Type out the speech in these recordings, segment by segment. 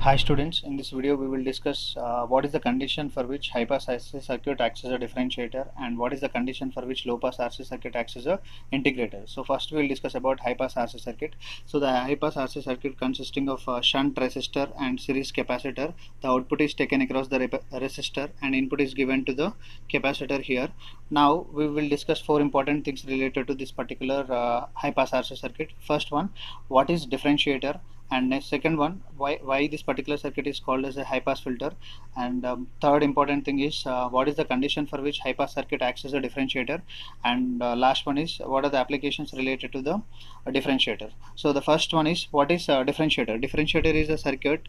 Hi students, in this video we will discuss what is the condition for which high pass RC circuit acts as a differentiator and what is the condition for which low pass RC circuit acts as a integrator. So first we will discuss about high pass RC circuit. So the high pass RC circuit consisting of a shunt resistor and series capacitor. The output is taken across the resistor and input is given to the capacitor here. Now we will discuss four important things related to this particular high pass RC circuit. First one, what is differentiator? And next, second one, why this particular circuit is called as a high pass filter, and third important thing is what is the condition for which high pass circuit acts as a differentiator, and last one is what are the applications related to the differentiator. So the first one is what is differentiator. Differentiator is a circuit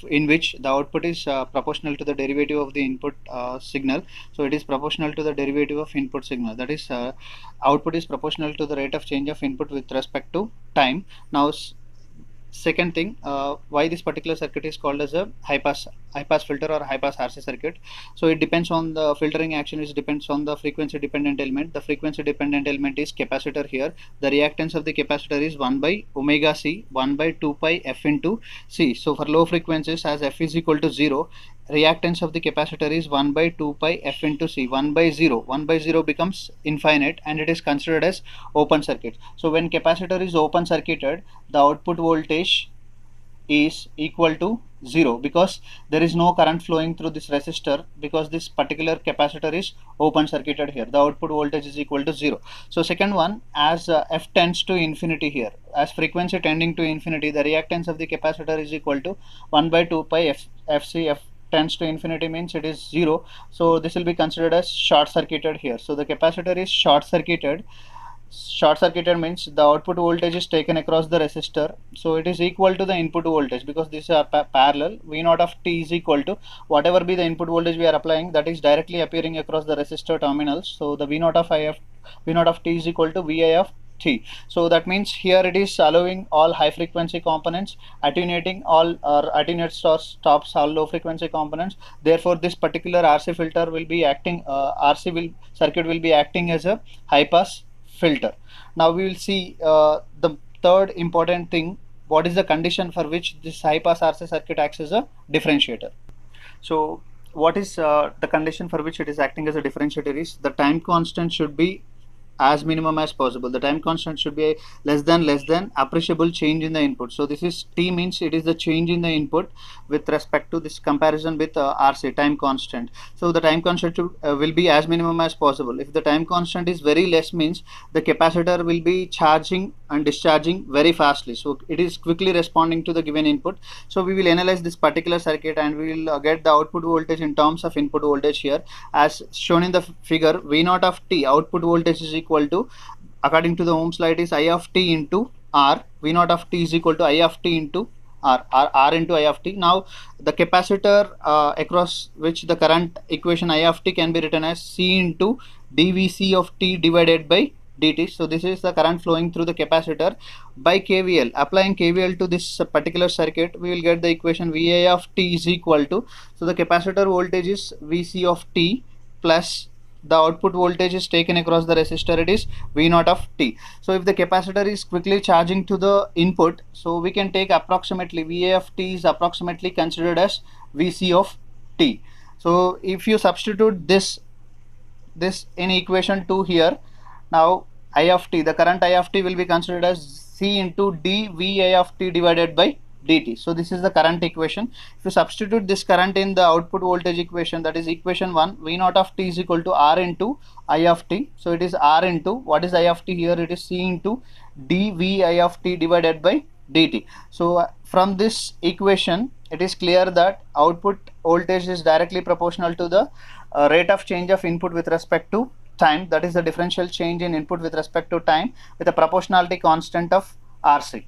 in which the output is proportional to the derivative of the input signal. So it is proportional to the derivative of input signal, that is output is proportional to the rate of change of input with respect to time. Now second thing, why this particular circuit is called as a high pass filter or high pass RC circuit. So it depends on the filtering action, which depends on the frequency dependent element. The frequency dependent element is capacitor here. The reactance of the capacitor is 1 by omega c, 1 by 2 pi f into c. So for low frequencies, as f is equal to 0, reactance of the capacitor is 1 by 2 pi f into c. 1 by 0 becomes infinite and it is considered as open circuit. So when capacitor is open circuited, the output voltage is equal to 0 because there is no current flowing through this resistor, because this particular capacitor is open circuited here. The output voltage is equal to 0. So second one, as f tends to infinity here, as frequency tending to infinity, the reactance of the capacitor is equal to 1 by 2 pi fc. F tends to infinity means it is 0, so this will be considered as short circuited here. So the capacitor is short circuited. Short circuited means the output voltage is taken across the resistor, so it is equal to the input voltage because these are parallel. V0 of t is equal to whatever be the input voltage we are applying, that is directly appearing across the resistor terminals. So the V0 of t is equal to Vi of t. So that means here it is allowing all high frequency components, attenuating all or attenuates or stops all low frequency components. Therefore this particular RC filter will be acting, circuit will be acting as a high pass filter. Now we will see the third important thing, what is the condition for which this high pass RC circuit acts as a differentiator. So what is the condition for which it is acting as a differentiator is the time constant should be as minimum as possible. The time constant should be less than appreciable change in the input. So this is t, means it is the change in the input with respect to this comparison with RC time constant. So the time constant will be as minimum as possible. If the time constant is very less, means the capacitor will be charging and discharging very fastly, so it is quickly responding to the given input. So we will analyze this particular circuit and we will get the output voltage in terms of input voltage here. As shown in the figure, V0 of t, output voltage, is equal to, according to the Ohm's law, it is I of t into R. V0 of t is equal to I of t into R into I of t. Now the capacitor across which the current equation I of t can be written as C into dVc of t divided by dt. So this is the current flowing through the capacitor. By KVL, applying KVL to this particular circuit, we will get the equation VA of t is equal to, so the capacitor voltage is Vc of t plus the output voltage is taken across the resistor, it is V0 of t. So if the capacitor is quickly charging to the input, so we can take approximately VA of t is approximately considered as Vc of t. So if you substitute this in equation 2 here, now I of t, the current I of t will be considered as C into dVi of t divided by dt. So this is the current equation. If you substitute this current in the output voltage equation, that is equation 1, V0 of t is equal to R into I of t. So it is R into, what is I of t here? It is C into dVi of t divided by dt. So from this equation, it is clear that output voltage is directly proportional to the rate of change of input with respect to time, that is the differential change in input with respect to time, with a proportionality constant of RC.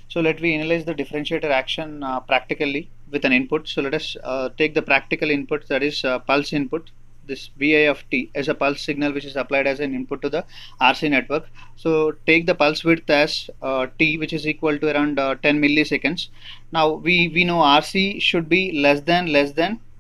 So let me analyze the differentiator action practically with an input. So let us take the practical input, that is pulse input, this Vi of t as a pulse signal which is applied as an input to the RC network. So take the pulse width as t, which is equal to around 10 milliseconds. Now we know RC should be less than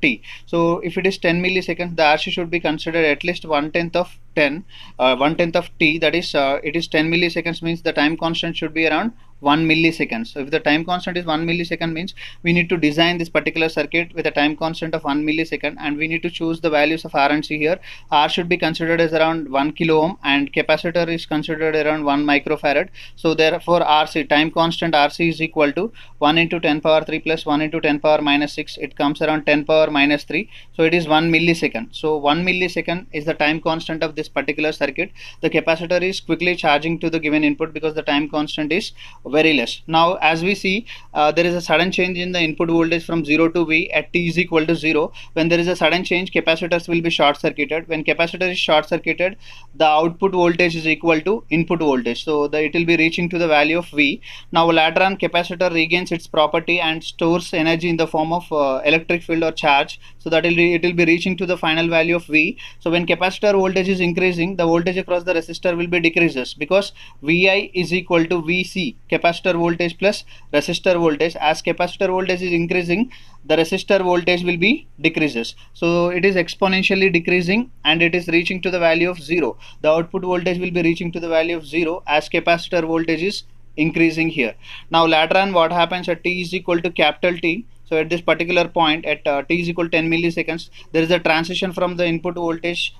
t. So if it is 10 milliseconds, the RC should be considered at least 1/10 of 10, 1/10 of t, that is it is 10 milliseconds, means the time constant should be around 1 millisecond. So if the time constant is 1 millisecond, means we need to design this particular circuit with a time constant of 1 millisecond, and we need to choose the values of R and C here. R should be considered as around 1 kilo ohm and capacitor is considered around 1 microfarad. So therefore RC, time constant RC, is equal to 1 into 10 power 3 plus 1 into 10 power minus 6. It comes around 10 power minus 3. So it is 1 millisecond. So 1 millisecond is the time constant of this particular circuit. The capacitor is quickly charging to the given input because the time constant is very less. Now as we see, there is a sudden change in the input voltage from 0 to V at t is equal to 0. When there is a sudden change, capacitors will be short circuited. When capacitor is short circuited, the output voltage is equal to input voltage, so it will be reaching to the value of V. Now later on, capacitor regains its property and stores energy in the form of electric field or charge, so that it will be reaching to the final value of V. So when capacitor voltage is increasing, the voltage across the resistor will be decreases, because Vi is equal to Vc, capacitor voltage plus resistor voltage. As capacitor voltage is increasing, the resistor voltage will be decreases, so it is exponentially decreasing and it is reaching to the value of 0. The output voltage will be reaching to the value of 0 as capacitor voltage is increasing here. Now later on, what happens at t is equal to capital T? So at this particular point at t is equal to 10 milliseconds, there is a transition from the input voltage.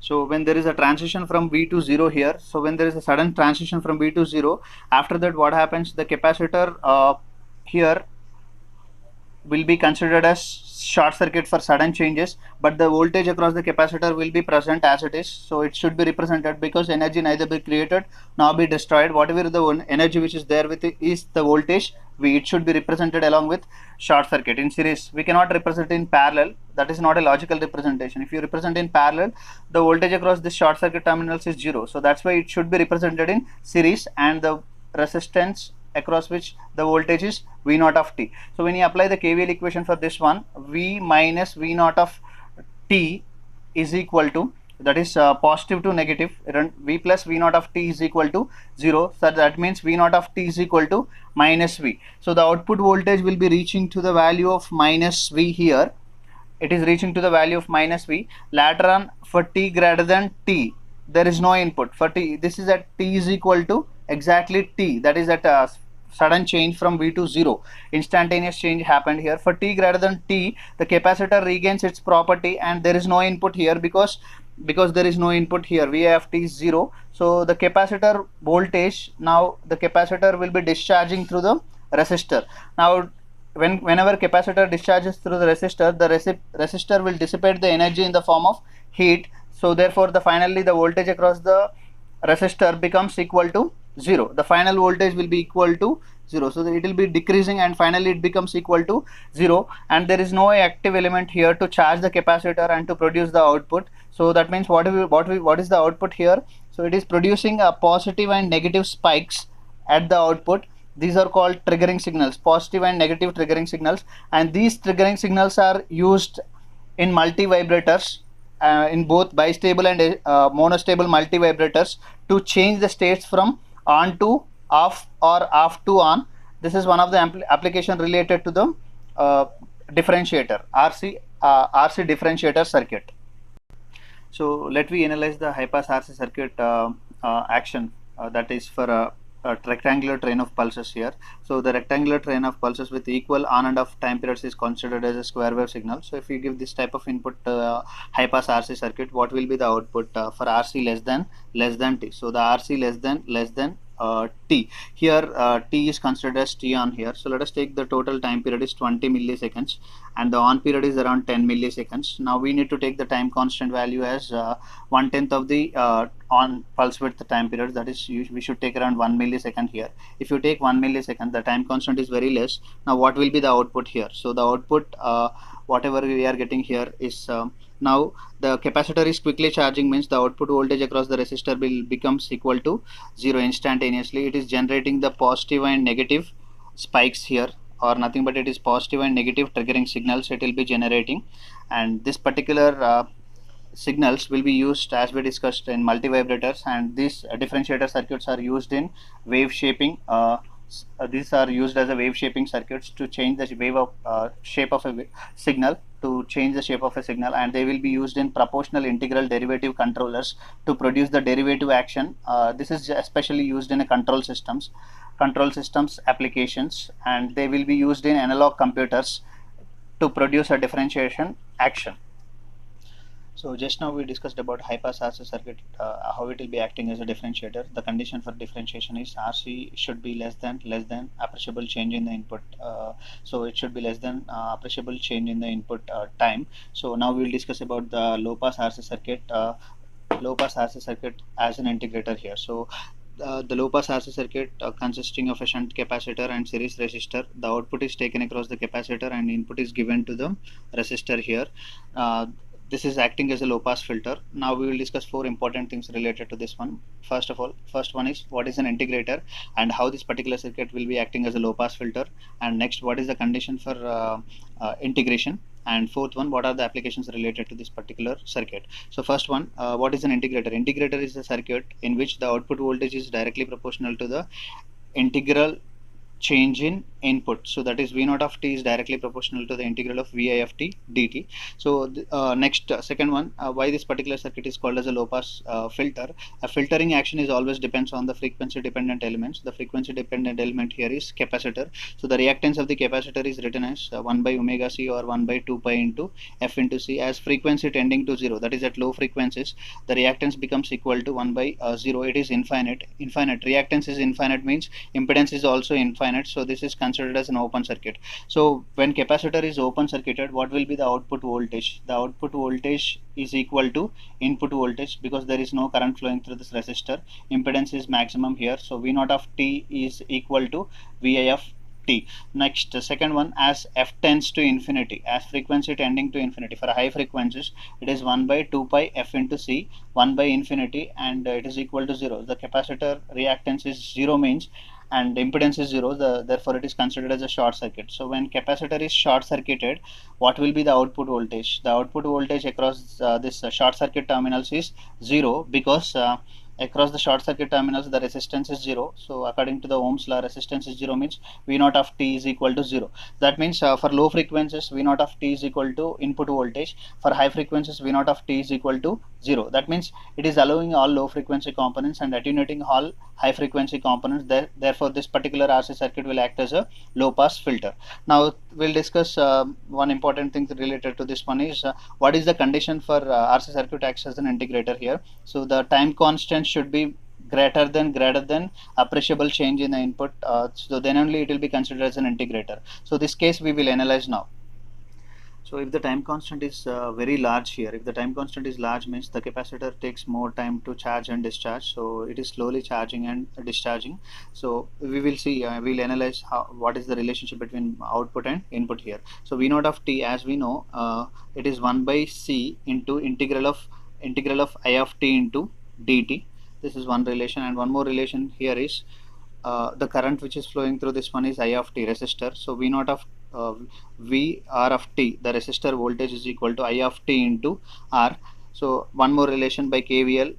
So when there is a transition from V to 0 here, so when there is a sudden transition from V to 0, after that what happens, the capacitor here will be considered as short circuit for sudden changes, but the voltage across the capacitor will be present as it is. So it should be represented, because energy neither be created nor be destroyed. Whatever the energy which is there with it is the voltage V. It should be represented along with short circuit. In series, we cannot represent in parallel. That is not a logical representation. If you represent in parallel, the voltage across this short circuit terminals is 0. So that's why it should be represented in series, and the resistance across which the voltage is V naught of t. So when you apply the KVL equation for this one, V minus V naught of t is equal to, that is positive to negative, V plus V naught of t is equal to 0. So that means V naught of t is equal to minus V. So the output voltage will be reaching to the value of minus V here. It is reaching to the value of minus V. Later on, for t greater than t, there is no input. For t, this is at t is equal to exactly t, that is at sudden change from V to 0. Instantaneous change happened here. For t greater than t, the capacitor regains its property and there is no input here, because there is no input here. Vi of t is 0. So the capacitor voltage, now the capacitor will be discharging through the resistor. Now whenever capacitor discharges through the resistor will dissipate the energy in the form of heat. So therefore finally the voltage across the resistor becomes equal to 0. The final voltage will be equal to 0. So it will be decreasing and finally it becomes equal to 0, and there is no active element here to charge the capacitor and to produce the output. So that means what is the output here? So it is producing a positive and negative spikes at the output. These are called triggering signals, positive and negative triggering signals, and these triggering signals are used in multi-vibrators, in both bistable and monostable multi-vibrators, to change the states from on to off or off to on. This is one of the application related to the differentiator, RC differentiator circuit. So let me analyze the high pass RC circuit action, that is for a rectangular train of pulses here. So the rectangular train of pulses with equal on and off time periods is considered as a square wave signal. So if you give this type of input high pass RC circuit, what will be the output for RC less than t? So the RC less than t. Here t is considered as t on here. So let us take the total time period is 20 milliseconds and the on period is around 10 milliseconds. Now we need to take the time constant value as 1/10 of the on pulse width time period, that is we should take around 1 millisecond here. If you take 1 millisecond, the time constant is very less. Now what will be the output here? So the output whatever we are getting here is now the capacitor is quickly charging, means the output voltage across the resistor will becomes equal to 0 instantaneously. It is generating the positive and negative spikes here, or nothing but it is positive and negative triggering signals it will be generating, and this particular signals will be used as we discussed in multivibrators, and these differentiator circuits are used in wave shaping these are used as a wave shaping circuits to change the wave of shape of a signal, to change the shape of a signal, and they will be used in proportional integral derivative controllers to produce the derivative action. This is especially used in a control systems applications, and they will be used in analog computers to produce a differentiation action. So just now we discussed about high-pass RC circuit, how it will be acting as a differentiator. The condition for differentiation is RC should be less than appreciable change in the input. So it should be less than appreciable change in the input time. So now we will discuss about the low-pass RC circuit. Low-pass RC circuit as an integrator here. So the low-pass RC circuit consisting of a shunt capacitor and series resistor. The output is taken across the capacitor and input is given to the resistor here. This is acting as a low-pass filter. Now we will discuss 4 important things related to this one. First one is what is an integrator and how this particular circuit will be acting as a low-pass filter. And next, what is the condition for integration. And fourth one, what are the applications related to this particular circuit. So first one, what is an integrator? Integrator is a circuit in which the output voltage is directly proportional to the integral change in input. So that is V0 of t is directly proportional to the integral of Vi of t dt. So next, second one, why this particular circuit is called as a low pass filter. A filtering action is always depends on the frequency dependent elements. The frequency dependent element here is capacitor. So the reactance of the capacitor is written as 1 by omega c or 1 by 2 pi into f into c. As frequency tending to 0, that is at low frequencies, the reactance becomes equal to 1 by 0. It is infinite. Reactance is infinite means impedance is also infinite. So this is considered as an open circuit. So when capacitor is open circuited, what will be the output voltage? The output voltage is equal to input voltage because there is no current flowing through this resistor. Impedance is maximum here. So V0 of t is equal to Vi of t. Next, second one, as f tends to infinity, as frequency tending to infinity, for high frequencies it is 1 by 2 pi f into c, 1 by infinity, and it is equal to 0. The capacitor reactance is 0 means, and impedance is 0, therefore it is considered as a short circuit. So when capacitor is short circuited, what will be the output voltage? The output voltage across this short circuit terminals is 0 because across the short circuit terminals the resistance is 0. So according to the Ohm's law, resistance is 0 means V0 of t is equal to 0. That means for low frequencies V0 of t is equal to input voltage. For high frequencies V0 of t is equal to 0. That means it is allowing all low frequency components and attenuating all high frequency components. Therefore this particular RC circuit will act as a low pass filter. Now we'll discuss one important thing related to this one is what is the condition for RC circuit acts as an integrator here. So the time constant should be greater than appreciable change in the input, so then only it will be considered as an integrator. So this case we will analyze now. So if the time constant is very large here, if the time constant is large means the capacitor takes more time to charge and discharge, so it is slowly charging and discharging. So we will see, we will analyze what is the relationship between output and input here. So V0 of t, as we know, it is 1 by c into integral of I of t into dt. This is one relation, and one more relation here is the current which is flowing through this one is I of t, resistor. So V0 of VR of t, the resistor voltage, is equal to I of t into R. So one more relation by KVL,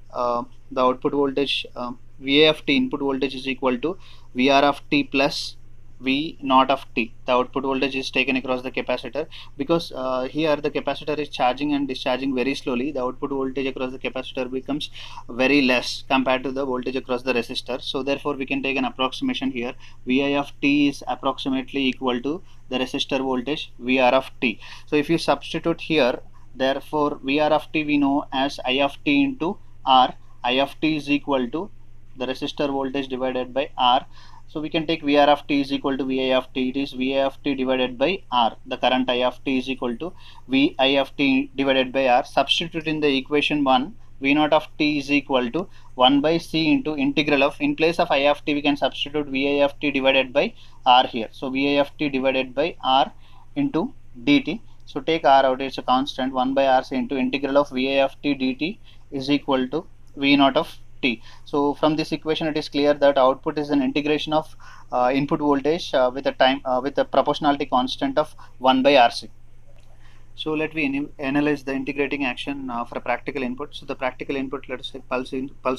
the output voltage VA of t, input voltage, is equal to VR of t plus V0 of t. The output voltage is taken across the capacitor because here the capacitor is charging and discharging very slowly. The output voltage across the capacitor becomes very less compared to the voltage across the resistor. So therefore we can take an approximation here. Vi of t is approximately equal to the resistor voltage VR of t. So if you substitute here, therefore VR of t we know as I of t into R. I of t is equal to the resistor voltage divided by R. So we can take VR of t is equal to Vi of t. It is Vi of t divided by R. The current I of t is equal to Vi of t divided by R. Substitute in the equation 1, V0 of t is equal to 1 by c into integral of, in place of I of t we can substitute Vi of t divided by R here. So Vi of t divided by R into dt. So take R out, it's a constant, 1 by R c into integral of Vi of t dt is equal to V0 of t. So from this equation it is clear that output is an integration of input voltage with a proportionality constant of 1 by RC. So let me analyze the integrating action for a practical input. So the practical input, let us say pulse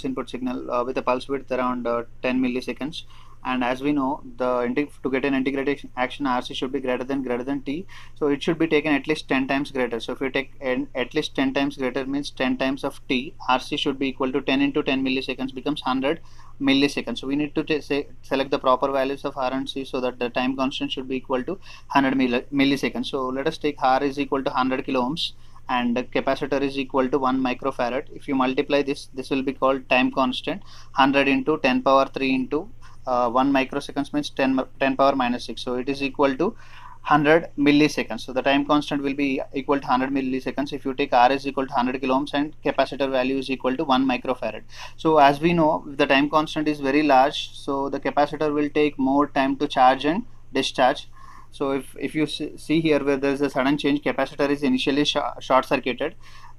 input signal with a pulse width around 10 milliseconds. and as we know, to get an integrated action, RC should be greater than T, so it should be taken at least 10 times greater. So if you take at least 10 times greater means 10 times of T, RC should be equal to 10 into 10 milliseconds becomes 100 milliseconds. So we need to select the proper values of R and C so that the time constant should be equal to 100 milliseconds. So let us take R is equal to 100 kilo ohms and the capacitor is equal to 1 microfarad. If you multiply this will be called time constant. 100 into 10 power 3 into 1 microseconds means 10 power minus 6. So it is equal to 100 milliseconds. So the time constant will be equal to 100 milliseconds if you take R is equal to 100 kilo ohms and capacitor value is equal to 1 microfarad. So as we know, if the time constant is very large, so the capacitor will take more time to charge and discharge. So if you see here where there is a sudden change, capacitor is initially short circuited.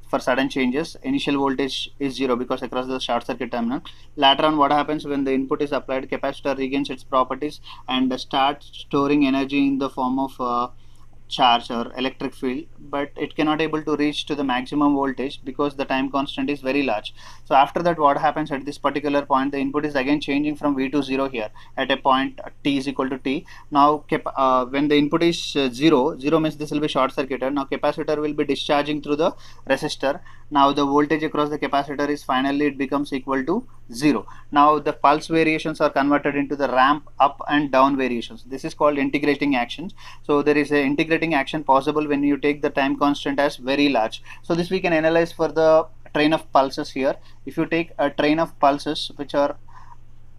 For sudden changes, initial voltage is 0 because across the short circuit terminal. Later on, what happens when the input is applied, capacitor regains its properties and starts storing energy in the form of charge or electric field, but it cannot able to reach to the maximum voltage because the time constant is very large. So after that, what happens at this particular point, the input is again changing from V to 0 here at a point T is equal to T. Now when the input is 0 means this will be short circuited. Now capacitor will be discharging through the resistor. Now the voltage across the capacitor is finally it becomes equal to 0. Now the pulse variations are converted into the ramp up and down variations. This is called integrating actions. So there is a integrating action possible when you take the time constant as very large. So this we can analyze for the train of pulses here. If you take a train of pulses which are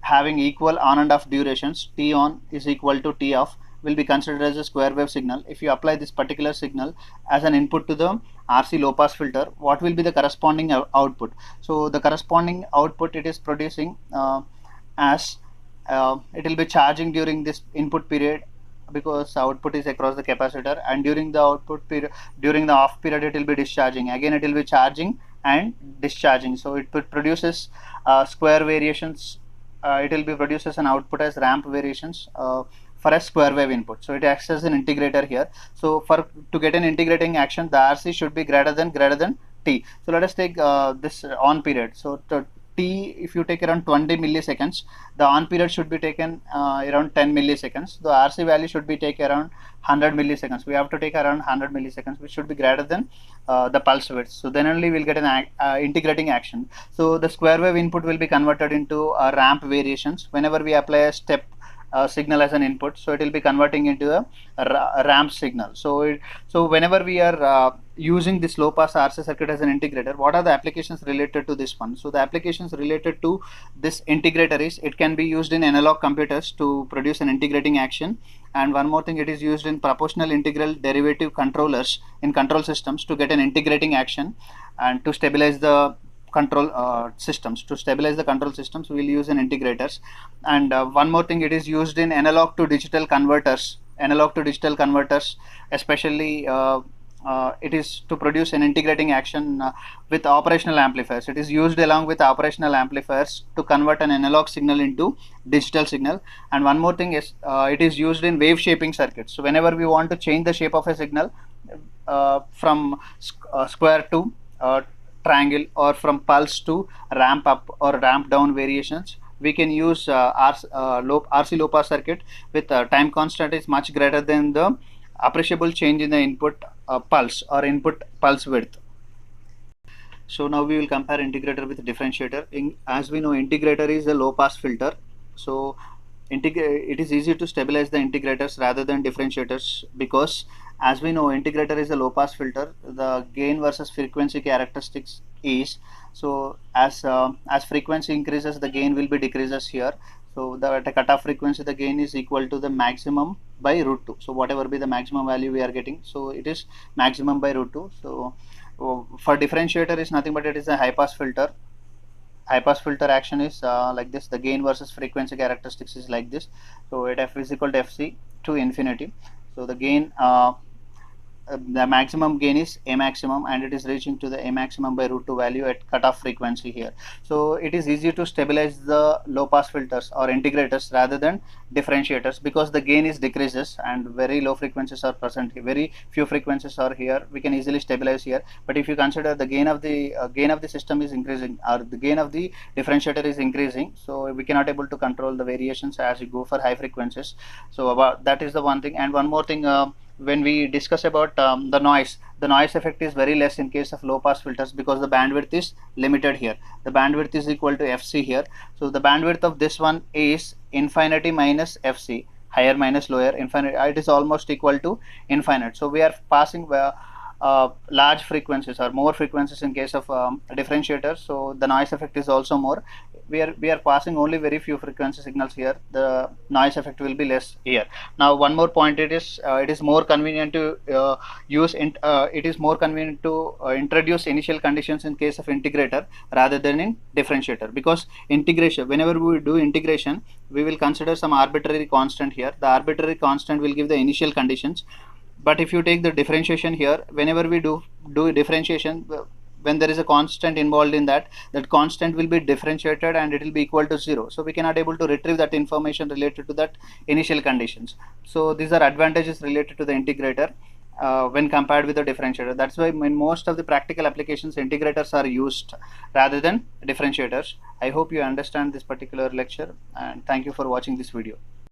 having equal on and off durations, T on is equal to T off, will be considered as a square wave signal. If you apply this particular signal as an input to the RC low pass filter, what will be the corresponding output? So the corresponding output it is producing as it will be charging during this input period because output is across the capacitor, and during the output period, during the off period, it will be discharging. Again it will be charging and discharging. So it produces square variations. It will be produces an output as ramp variations for a square wave input. So it acts as an integrator here. So to get an integrating action, the RC should be greater than T. So let us take this on period. So T, if you take around 20 milliseconds, the on period should be taken around 10 milliseconds. The RC value should be taken around 100 milliseconds. We have to take around 100 milliseconds, which should be greater than the pulse width. So then only we'll get an integrating action. So the square wave input will be converted into ramp variations whenever we apply a step signal as an input. So it will be converting into a ramp signal. So whenever we are using this low pass RC circuit as an integrator, what are the applications related to this one? So the applications related to this integrator is it can be used in analog computers to produce an integrating action, and one more thing, it is used in proportional integral derivative controllers in control systems to get an integrating action and to stabilize the control systems. To stabilize the control systems, we will use an integrators. And one more thing, it is used in analog to digital converters. Especially it is to produce an integrating action with operational amplifiers. It is used along with operational amplifiers to convert an analog signal into digital signal. And one more thing is it is used in wave shaping circuits. So whenever we want to change the shape of a signal from square to triangle, or from pulse to ramp up or ramp down variations, we can use RC low pass circuit with time constant is much greater than the appreciable change in the input pulse or input pulse width. So now we will compare integrator with differentiator. As we know, integrator is a low pass filter. So it is easy to stabilize the integrators rather than differentiators, because as we know, integrator is a low pass filter. The gain versus frequency characteristics is, so as frequency increases, the gain will be decreases here. So at a cutoff frequency, the gain is equal to the maximum by root 2. So whatever be the maximum value we are getting, so it is maximum by root 2. So for differentiator is nothing but it is a high pass filter. High pass filter action is like this. The gain versus frequency characteristics is like this. So at f is equal to fc to infinity. So the gain the maximum gain is a maximum, and it is reaching to the a maximum by root 2 value at cutoff frequency here. So it is easy to stabilize the low pass filters or integrators rather than differentiators, because the gain is decreases and very low frequencies are present here, very few frequencies are here, we can easily stabilize here. But if you consider the gain of the system is increasing, or the gain of the differentiator is increasing, so we cannot able to control the variations as you go for high frequencies. So about that is the one thing. And one more thing, when we discuss about the noise effect is very less in case of low pass filters, because the bandwidth is limited here. The bandwidth is equal to fc here. So the bandwidth of this one is infinity minus fc, higher minus lower, infinite, it is almost equal to infinite. So we are passing large frequencies or more frequencies in case of differentiators, so the noise effect is also more. We are passing only very few frequency signals here, the noise effect will be less here. Now one more point, it is more convenient to introduce initial conditions in case of integrator rather than in differentiator, because integration, whenever we do integration, we will consider some arbitrary constant here. The arbitrary constant will give the initial conditions. But if you take the differentiation here, whenever we do differentiation, when there is a constant involved in that constant will be differentiated and it will be equal to 0. So we cannot able to retrieve that information related to that initial conditions. So these are advantages related to the integrator when compared with the differentiator. That's why in most of the practical applications, integrators are used rather than differentiators. I hope you understand this particular lecture, and thank you for watching this video.